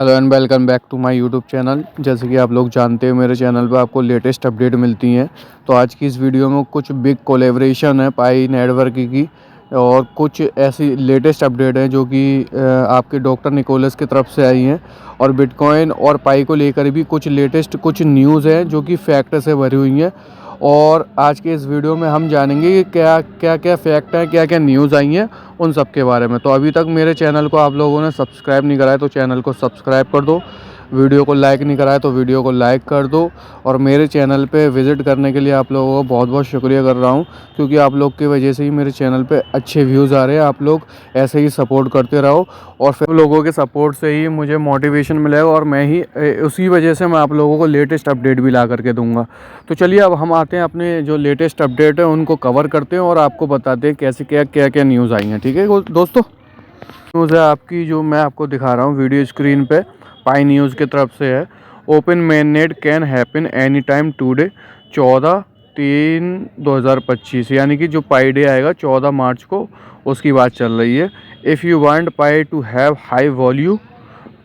Hello and welcome back to my YouTube channel. जैसे कि आप लोग जानते हो मेरे चैनल पे आपको लेटेस्ट अपडेट मिलती हैं। तो आज की इस वीडियो में कुछ बिग कोलैबोरेशन है पाई नेटवर्क की और कुछ ऐसी लेटेस्ट अपडेट हैं जो कि आपके डॉक्टर निकोलस की तरफ से आई हैं। और बिटकॉइन और पाई को लेकर भी कुछ लेटेस्ट कुछ न्यूज़ हैं जो कि फैक्ट से भरी हुई हैं। और आज के इस वीडियो में हम जानेंगे कि क्या फैक्ट हैं, क्या क्या न्यूज़ आई हैं उन सब के बारे में। तो अभी तक मेरे चैनल को आप लोगों ने सब्सक्राइब नहीं करा है तो चैनल को सब्सक्राइब कर दो। वीडियो को लाइक नहीं करा है तो वीडियो को लाइक कर दो। और मेरे चैनल पे विज़िट करने के लिए आप लोगों को बहुत बहुत शुक्रिया कर रहा हूँ, क्योंकि आप लोग की वजह से ही मेरे चैनल पे अच्छे व्यूज़ आ रहे हैं। आप लोग ऐसे ही सपोर्ट करते रहो और फिर लोगों के सपोर्ट से ही मुझे मोटिवेशन मिलेगा और मैं ही उसी वजह से मैं आप लोगों को लेटेस्ट अपडेट भी ला करके दूँगा। तो चलिए अब हम आते हैं अपने जो लेटेस्ट अपडेट है उनको कवर करते हैं और आपको बताते हैं कैसे क्या नियूज़ आई हैं। ठीक है दोस्तों, न्यूज़ है आपकी जो मैं आपको दिखा रहा हूँ वीडियो स्क्रीन पे, पाई न्यूज़ की तरफ से है। Open mainnet can happen any time today 14/3/2025, यानी कि जो पाई डे आएगा 14 मार्च को, उसकी बात चल रही है। If you want Pi to have high value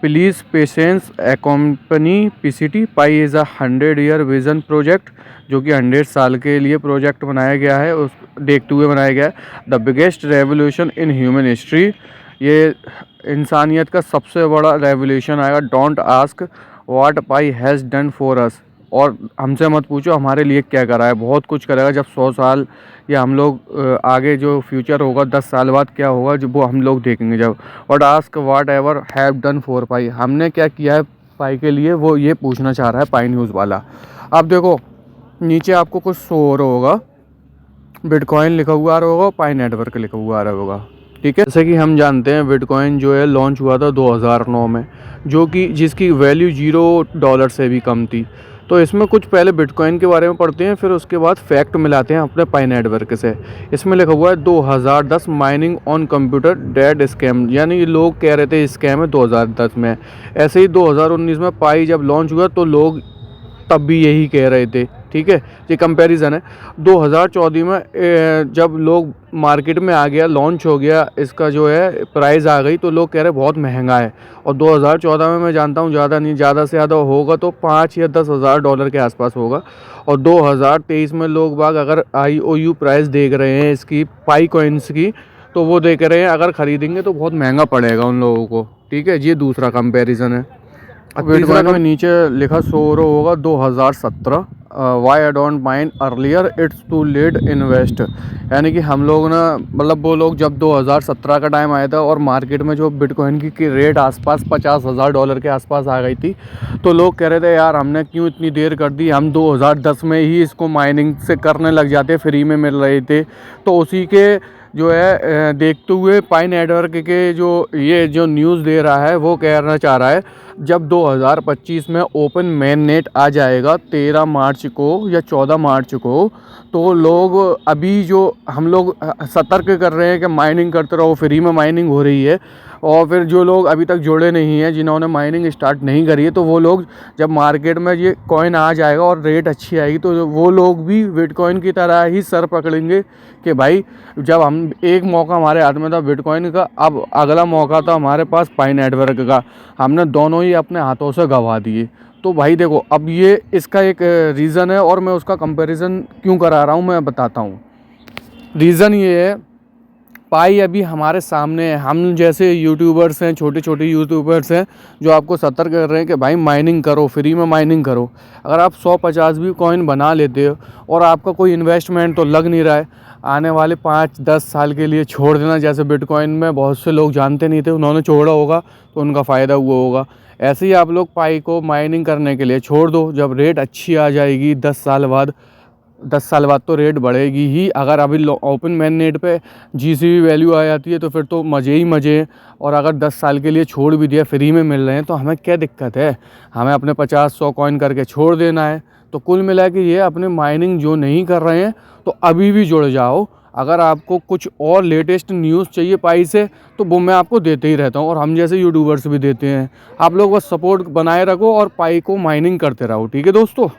please patience accompany PCT. Pi is a 100-year vision project, जो कि 100 साल के लिए प्रोजेक्ट बनाया गया है, उस देखते हुए बनाया गया है। The biggest revolution in human history, ये इंसानियत का सबसे बड़ा रेवोल्यूशन आएगा। Don't ask what pi has done for us, और हमसे मत पूछो हमारे लिए क्या करा है, बहुत कुछ करेगा। जब 100 साल या हम लोग आगे जो फ्यूचर होगा 10 साल बाद क्या होगा जब वो हम लोग देखेंगे जब। But ask whatever have done for Pi, हमने क्या किया है पाई के लिए, वो ये पूछना चाह रहा है पाई न्यूज़ वाला। अब देखो नीचे आपको कुछ शो हो रहा होगा, बिटकॉइन लिखा हुआ आ रहा होगा, पाई नेटवर्क लिखा हुआ आ रहा होगा। ठीक है, जैसे कि हम जानते हैं बिटकॉइन जो है लॉन्च हुआ था 2009 में, जो कि जिसकी वैल्यू $0 से भी कम थी। तो इसमें कुछ पहले बिटकॉइन के बारे में पढ़ते हैं, फिर उसके बाद फैक्ट मिलाते हैं अपने पाई नेटवर्क से। इसमें लिखा हुआ है 2010 mining on computer dead scam, यानी ये लोग कह रहे थे स्कैम है 2010 में। ऐसे ही 2019 में पाई जब लॉन्च हुआ तो लोग तब भी यही कह रहे थे। ठीक है, ये कंपैरिजन है। 2014 में जब लोग मार्केट में आ गया, लॉन्च हो गया, इसका जो है प्राइस आ गई, तो लोग कह रहे बहुत महंगा है। और 2014 में मैं जानता हूँ ज़्यादा नहीं, ज़्यादा से ज़्यादा होगा तो 5 या 10 हज़ार डॉलर के आसपास होगा। और 2023 में लोग बाग अगर IOU प्राइस देख रहे हैं इसकी पाई कॉइन्स की, तो वो देख रहे हैं अगर ख़रीदेंगे तो बहुत महंगा पड़ेगा उन लोगों को। ठीक है, ये दूसरा कंपैरिजन है। बिटकॉइन में नीचे लिखा शो होगा 2017, why I don't mind earlier it's too late invest, यानी कि हम लोग ना, मतलब वो लोग जब 2017 का टाइम आया था और मार्केट में जो बिटकॉइन की रेट आसपास $50,000 के आसपास आ गई थी, तो लोग कह रहे थे यार हमने क्यों इतनी देर कर दी, हम 2010 में ही इसको माइनिंग से करने लग जाते, फ्री में मिल रहे थे। तो उसी के जो है देखते हुए पाई नेटवर्क के जो न्यूज़ दे रहा है वो कहना चाह रहा है जब 2025 में ओपन मेन नेट आ जाएगा 13 मार्च को या 14 मार्च को, तो लोग अभी जो हम लोग सतर्क कर रहे हैं कि माइनिंग करते रहो, फ्री में माइनिंग हो रही है। और फिर जो लोग अभी तक जुड़े नहीं हैं, जिन्होंने माइनिंग स्टार्ट नहीं करी है, तो वो लोग जब मार्केट में ये कॉइन आ जाएगा और रेट अच्छी आएगी तो वो लोग भी बिटकॉइन की तरह ही सर पकड़ेंगे कि भाई जब हम एक मौका हमारे हाथ में था बिटकॉइन का, अब अगला मौका था हमारे पास पाई नेटवर्क का, हमने दोनों ही अपने हाथों से गंवा दिए। तो भाई देखो अब ये इसका एक रीज़न है और मैं उसका कंपैरिजन क्यों करा रहा हूँ मैं बताता हूँ। रीज़न ये है, पाई अभी हमारे सामने है, हम जैसे यूट्यूबर्स हैं, छोटे छोटे यूट्यूबर्स हैं जो आपको सतर्क कर रहे हैं कि भाई माइनिंग करो, फ्री में माइनिंग करो। अगर आप 150 भी कॉइन बना लेते हो और आपका कोई इन्वेस्टमेंट तो लग नहीं रहा है, आने वाले 5-10 साल के लिए छोड़ देना। जैसे बिटकॉइन में बहुत से लोग जानते नहीं थे, उन्होंने छोड़ा होगा तो उनका फ़ायदा हुआ होगा। ऐसे ही आप लोग पाई को माइनिंग करने के लिए छोड़ दो, जब रेट अच्छी आ जाएगी 10 साल बाद तो रेट बढ़ेगी ही। अगर अभी ओपन मेन नेट पे GCB वैल्यू आ जाती है तो फिर तो मज़े ही मज़े हैं। और अगर 10 साल के लिए छोड़ भी दिया, फ्री में मिल रहे हैं, तो हमें क्या दिक्कत है, हमें अपने 50-100 कॉइन करके छोड़ देना है। तो कुल मिला के ये अपने माइनिंग जो नहीं कर रहे हैं तो अभी भी जुड़ जाओ। अगर आपको कुछ और लेटेस्ट न्यूज़ चाहिए पाई से तो वो मैं आपको देते ही रहता हूँ, और हम जैसे यूट्यूबर्स भी देते हैं। आप लोग बस सपोर्ट बनाए रखो और पाई को माइनिंग करते रहो। ठीक है दोस्तों,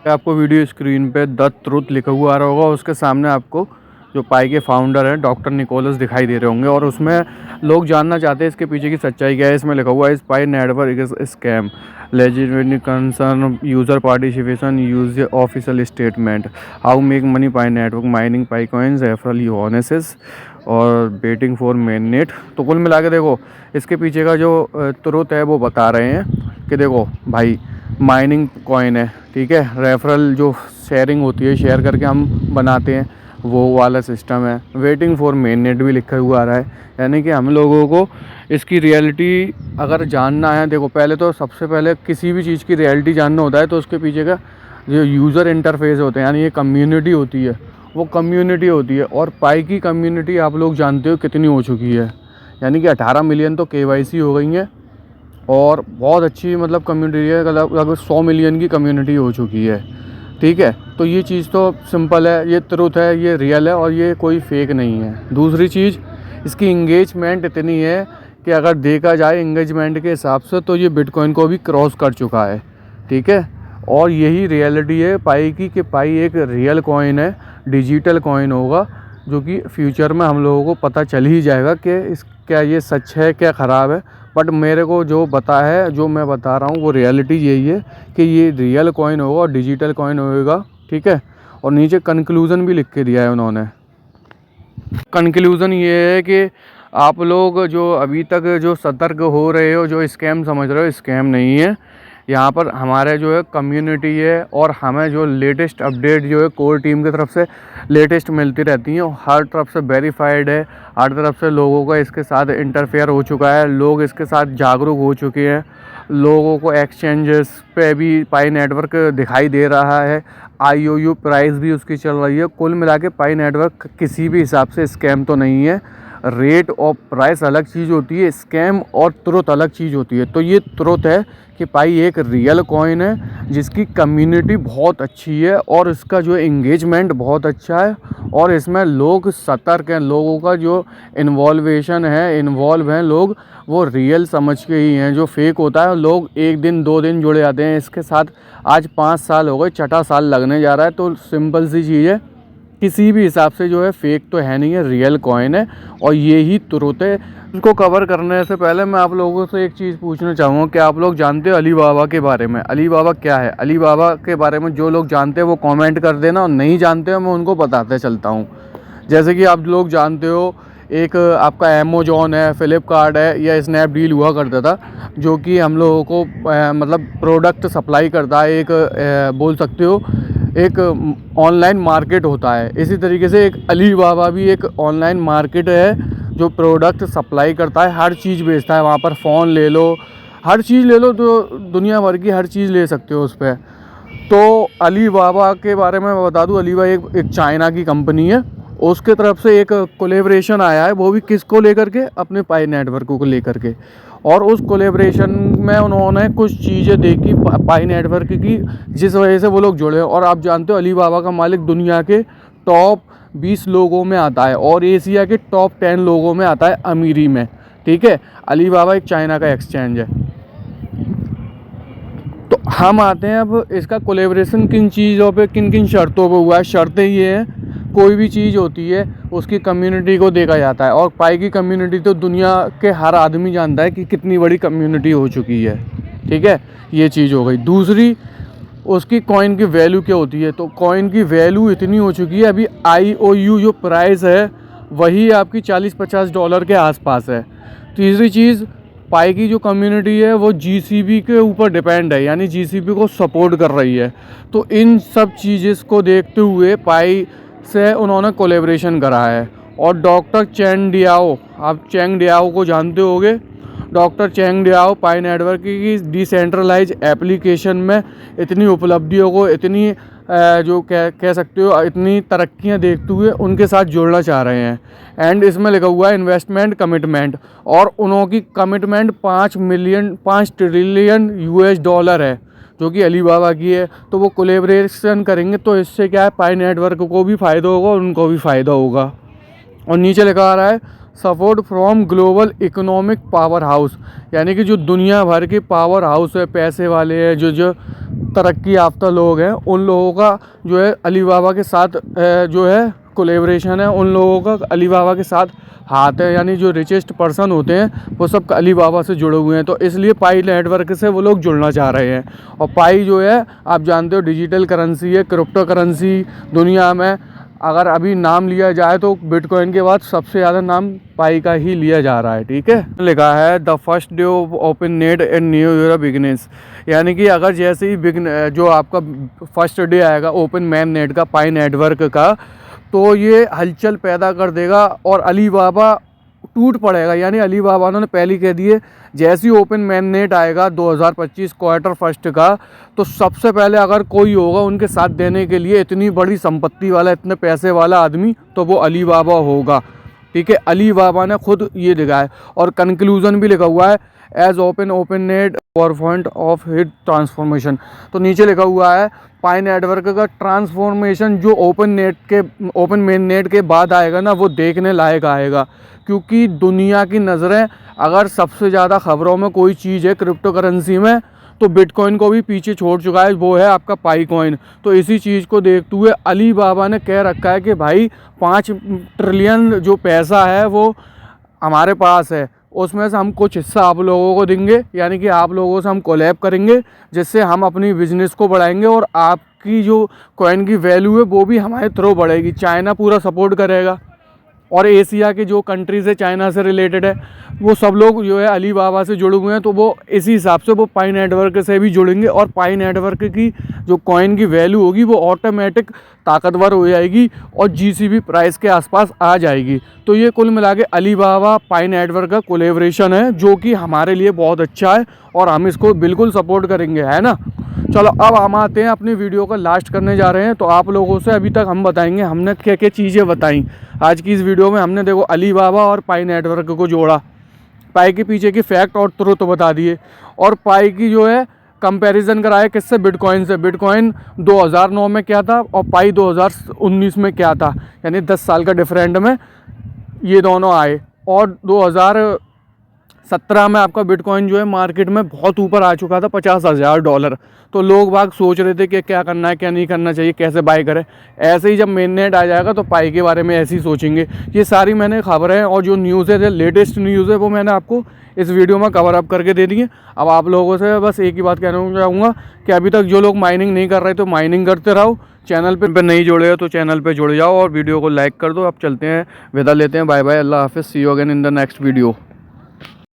आपको वीडियो स्क्रीन पे द ट्रुथ लिखा हुआ आ रहा होगा, उसके सामने आपको जो पाई के फाउंडर हैं डॉक्टर निकोलस दिखाई दे रहे होंगे, और उसमें लोग जानना चाहते हैं इसके पीछे की सच्चाई क्या है। इसमें लिखा हुआ है, इस Pi network is scam, legitimate concern user participation, use official statement, how make money Pi network, mining Pi coins, referral यूनेसिस और वेटिंग फॉर मेननेट। तो कुल मिला के देखो इसके पीछे का जो तुरुत है वो बता रहे हैं कि देखो भाई, माइनिंग कॉइन है, ठीक है, रेफरल जो शेयरिंग होती है, शेयर करके हम बनाते हैं, वो वाला सिस्टम है, वेटिंग फॉर मेन नेट भी लिखा हुआ आ रहा है। यानी कि हम लोगों को इसकी रियलिटी अगर जानना है, देखो पहले तो सबसे पहले किसी भी चीज़ की रियलिटी जानना होता है तो उसके पीछे का जो यूज़र इंटरफेस होते हैं, यानी ये कम्युनिटी होती है, वो कम्युनिटी होती है। और पाई की कम्युनिटी आप लोग जानते हो कितनी हो चुकी है, यानी कि 18 मिलियन तो KYC हो गई है, और बहुत अच्छी मतलब कम्युनिटी है, लगभग 100 मिलियन की कम्युनिटी हो चुकी है, ठीक है। तो ये चीज़ तो सिंपल है, ये ट्रुथ है, ये रियल है, और ये कोई फेक नहीं है। दूसरी चीज़, इसकी इंगेजमेंट इतनी है कि अगर देखा जाए इंगेजमेंट के हिसाब से तो ये बिटकॉइन को भी क्रॉस कर चुका है, ठीक है। और यही रियलिटी है पाई की, कि पाई एक रियल कॉइन है, डिजिटल कॉइन होगा, जो कि फ्यूचर में हम लोगों को पता चल ही जाएगा कि क्या ये सच है क्या ख़राब है। बट मेरे को जो पता है, जो मैं बता रहा हूँ, वो रियलिटी यही है कि ये रियल कॉइन होगा और डिजिटल कॉइन होगा, ठीक है। और नीचे कंक्लूज़न भी लिख के दिया है उन्होंने। कंक्लूज़न ये है कि आप लोग जो अभी तक जो सतर्क हो रहे हो, जो स्कैम समझ रहे हो, स्कैम नहीं है। यहाँ पर हमारे जो है कम्युनिटी है, और हमें जो लेटेस्ट अपडेट जो है कोर टीम की तरफ से लेटेस्ट मिलती रहती हैं, हर तरफ से वेरीफाइड है, हर तरफ से लोगों का इसके साथ इंटरफेयर हो चुका है, लोग इसके साथ जागरूक हो चुके हैं, लोगों को एक्सचेंजेस पे भी पाई नेटवर्क दिखाई दे रहा है, IOU प्राइस भी उसकी चल रही है। कुल मिला के पाई नेटवर्क किसी भी हिसाब से स्कैम तो नहीं है। रेट और प्राइस अलग चीज़ होती है, स्कैम और ट्रुथ अलग चीज़ होती है। तो ये ट्रुथ है कि पाई एक रियल कॉइन है जिसकी कम्युनिटी बहुत अच्छी है, और इसका जो इंगेजमेंट बहुत अच्छा है, और इसमें लोग सतर्क हैं, लोगों का जो इन्वॉल्व हैं लोग, वो रियल समझ के ही हैं। जो फेक होता है, लोग 1 दिन 2 दिन जुड़े जाते हैं इसके साथ, आज 5 साल हो गए, छठा साल लगने जा रहा है। तो सिंपल सी चीज़ है, किसी भी हिसाब से जो है फेक तो है नहीं है, रियल कॉइन है, और ये ही तुरुत है। इसको कवर करने से पहले मैं आप लोगों से एक चीज़ पूछना चाहूँगा कि आप लोग जानते हो अली बाबा के बारे में? अली बाबा क्या है? अली बाबा के बारे में जो लोग जानते हैं वो कमेंट कर देना, और नहीं जानते हो मैं उनको बताते चलता हूँ। जैसे कि आप लोग जानते हो, एक आपका अमेज़न है, फ्लिपकार्ट है, या स्नैपडील हुआ करता था, जो कि हम लोगों को मतलब प्रोडक्ट सप्लाई करता है, एक बोल सकते हो एक ऑनलाइन मार्केट होता है। इसी तरीके से एक अली बाबा भी एक ऑनलाइन मार्केट है जो प्रोडक्ट सप्लाई करता है, हर चीज़ बेचता है वहाँ पर। फ़ोन ले लो, हर चीज़ ले लो, तो दुनिया भर की हर चीज़ ले सकते हो उस पर। तो अली बाबा के बारे में मैं बता दूं, अली बाबा एक चाइना की कंपनी है, उसके तरफ से एक कोलेब्रेशन आया है, वो भी किसको लेकर के? अपने पाई नेटवर्क को लेकर के। और उस कोलेब्रेशन में उन्होंने कुछ चीज़ें देखी पाई नेटवर्क की, जिस वजह से वो लोग जुड़े। और आप जानते हो अली बाबा का मालिक दुनिया के टॉप 20 लोगों में आता है, और एशिया के टॉप 10 लोगों में आता है अमीरी में, ठीक है। अली बाबा एक चाइना का एक्सचेंज है। तो हम आते हैं अब, इसका कोलेब्रेशन किन चीज़ों पे, किन किन शर्तों पे हुआ है। शर्तें ये हैं, कोई भी चीज़ होती है उसकी कम्युनिटी को देखा जाता है, और पाई की कम्युनिटी तो दुनिया के हर आदमी जानता है कि कितनी बड़ी कम्युनिटी हो चुकी है, ठीक है। ये चीज़ हो गई। दूसरी, उसकी कॉइन की वैल्यू क्या होती है? तो कॉइन की वैल्यू इतनी हो चुकी है, अभी IOU जो प्राइस है वही आपकी $40-50 के आसपास है। तीसरी चीज़, पाई की जो कम्युनिटी है वो GCP के ऊपर डिपेंड है, यानी GCP को सपोर्ट कर रही है। तो इन सब चीज़ को देखते हुए पाई से उन्होंने कोलेब्रेशन करा है। और डॉक्टर चेंग डियाओ, आप चेंग डियाओ को जानते होंगे। डॉक्टर चेंग डियाओ पाई नेटवर्क की डिसेंट्रलाइज एप्लीकेशन में इतनी उपलब्धियों को, इतनी जो कह सकते हो इतनी तरक्कियां देखते हुए उनके साथ जुड़ना चाह रहे हैं। एंड इसमें लिखा हुआ है इन्वेस्टमेंट कमिटमेंट, और उनकी कमिटमेंट 5 ट्रिलियन US$ है, जो कि अली बाबा की है। तो वो कोलेब्रेशन करेंगे, तो इससे क्या है, पाई नेटवर्क को भी फ़ायदा होगा और उनको भी फ़ायदा होगा। और नीचे लिखा आ रहा है support from global economic power house, यानी कि जो दुनिया भर के पावर हाउस है, पैसे वाले हैं, जो तरक्की याफ्ता लोग हैं, उन लोगों का जो है अली बाबा के साथ जो है कोलेब्रेशन है उन लोगों का अली बाबा के साथ हाथ है, यानी जो रिचेस्ट पर्सन होते हैं वो सब अली बाबा से जुड़े हुए हैं, तो इसलिए पाई नेटवर्क से वो लोग जुड़ना चाह रहे हैं। और पाई जो है आप जानते हो डिजिटल करेंसी है, क्रिप्टो करेंसी दुनिया में अगर अभी नाम लिया जाए तो बिटकॉइन के बाद सबसे ज़्यादा नाम पाई का ही लिया जा रहा है। ठीक है, लिखा है the first day of open net and new year bigness, यानी कि अगर जैसे ही जो आपका फर्स्ट डे आएगा ओपन मैन नेट का, पाई नेटवर्क का, तो ये हलचल पैदा कर देगा और अली बाबा टूट पड़ेगा। यानी अली बाबा ने पहले कह दिए जैसे ही ओपन मैन नेट आएगा 2025 क्वार्टर फर्स्ट का, तो सबसे पहले अगर कोई होगा उनके साथ देने के लिए इतनी बड़ी संपत्ति वाला, इतने पैसे वाला आदमी, तो वो अली बाबा होगा। ठीक है, अली बाबा ने खुद ये लिखा है और कंक्लूजन भी लिखा हुआ है as open net forefront of hit transformation. तो नीचे लिखा हुआ है पाई नेटवर्क का ट्रांसफॉर्मेशन जो ओपन मेन नेट के बाद आएगा ना, वो देखने लायक आएगा, क्योंकि दुनिया की नज़रें अगर सबसे ज़्यादा खबरों में कोई चीज़ है क्रिप्टो करेंसी में, तो बिटकॉइन को भी पीछे छोड़ चुका है, वो है आपका पाई कॉइन। तो इसी चीज़ को देखते हुए अली बाबा ने कह रखा है कि भाई 5 ट्रिलियन जो पैसा है वो हमारे पास है, उसमें से हम कुछ हिस्सा आप लोगों को देंगे, यानी कि आप लोगों से हम कोलैब करेंगे, जिससे हम अपनी बिजनेस को बढ़ाएंगे और आपकी जो कॉइन की वैल्यू है वो भी हमारे थ्रू बढ़ेगी। चाइना पूरा सपोर्ट करेगा और एशिया के जो कंट्रीज़ है चाइना से रिलेटेड है, वो सब लोग जो है अली बाबा से जुड़े हुए हैं, तो वो इसी हिसाब से वो पाई नेटवर्क से भी जुड़ेंगे और पाई नेटवर्क की जो कॉइन की वैल्यू होगी वो ऑटोमेटिक ताकतवर हो जाएगी और जीसीबी प्राइस के आसपास आ जाएगी। तो ये कुल मिला के अली बाबा पाई नेटवर्क का कोलेब्रेशन है, जो कि हमारे लिए बहुत अच्छा है और हम इसको बिल्कुल सपोर्ट करेंगे, है ना। चलो अब हम आते हैं अपनी वीडियो का लास्ट करने जा रहे हैं। तो आप लोगों से अभी तक हम बताएंगे हमने क्या क्या चीज़ें बताई आज की इस वीडियो में। हमने देखो अली बाबा और पाई नेटवर्क को जोड़ा, पाई के पीछे की फैक्ट और ट्रुथ बता दिए, और पाई की जो है कंपैरिजन कराया किससे, बिटकॉइन से। बिटकॉइन 2009 में क्या था और पाई 2019 में क्या था, यानी 10 साल का डिफरेंट में ये दोनों आए। और 2017 में आपका बिटकॉइन जो है मार्केट में बहुत ऊपर आ चुका था, $50,000। तो लोग बाग सोच रहे थे कि क्या करना है क्या नहीं करना चाहिए, कैसे बाय करें। ऐसे ही जब मेन नेट आ जाएगा तो पाई के बारे में ऐसे ही सोचेंगे। ये सारी मैंने खबरें और जो न्यूज़ है, लेटेस्ट न्यूज़ है, वो मैंने आपको इस वीडियो में कवर अप करके दे दिए। अब आप लोगों से बस एक ही बात कहना चाहूँगा कि अभी तक जो लोग माइनिंग नहीं कर रहे तो माइनिंग करते रहो, चैनल पे नहीं जुड़े हो तो चैनल पे जुड़ जाओ और वीडियो को लाइक कर दो। अब चलते हैं, विदा लेते हैं, बाय बाय, अल्लाह हाफिज़, see you again in the next video.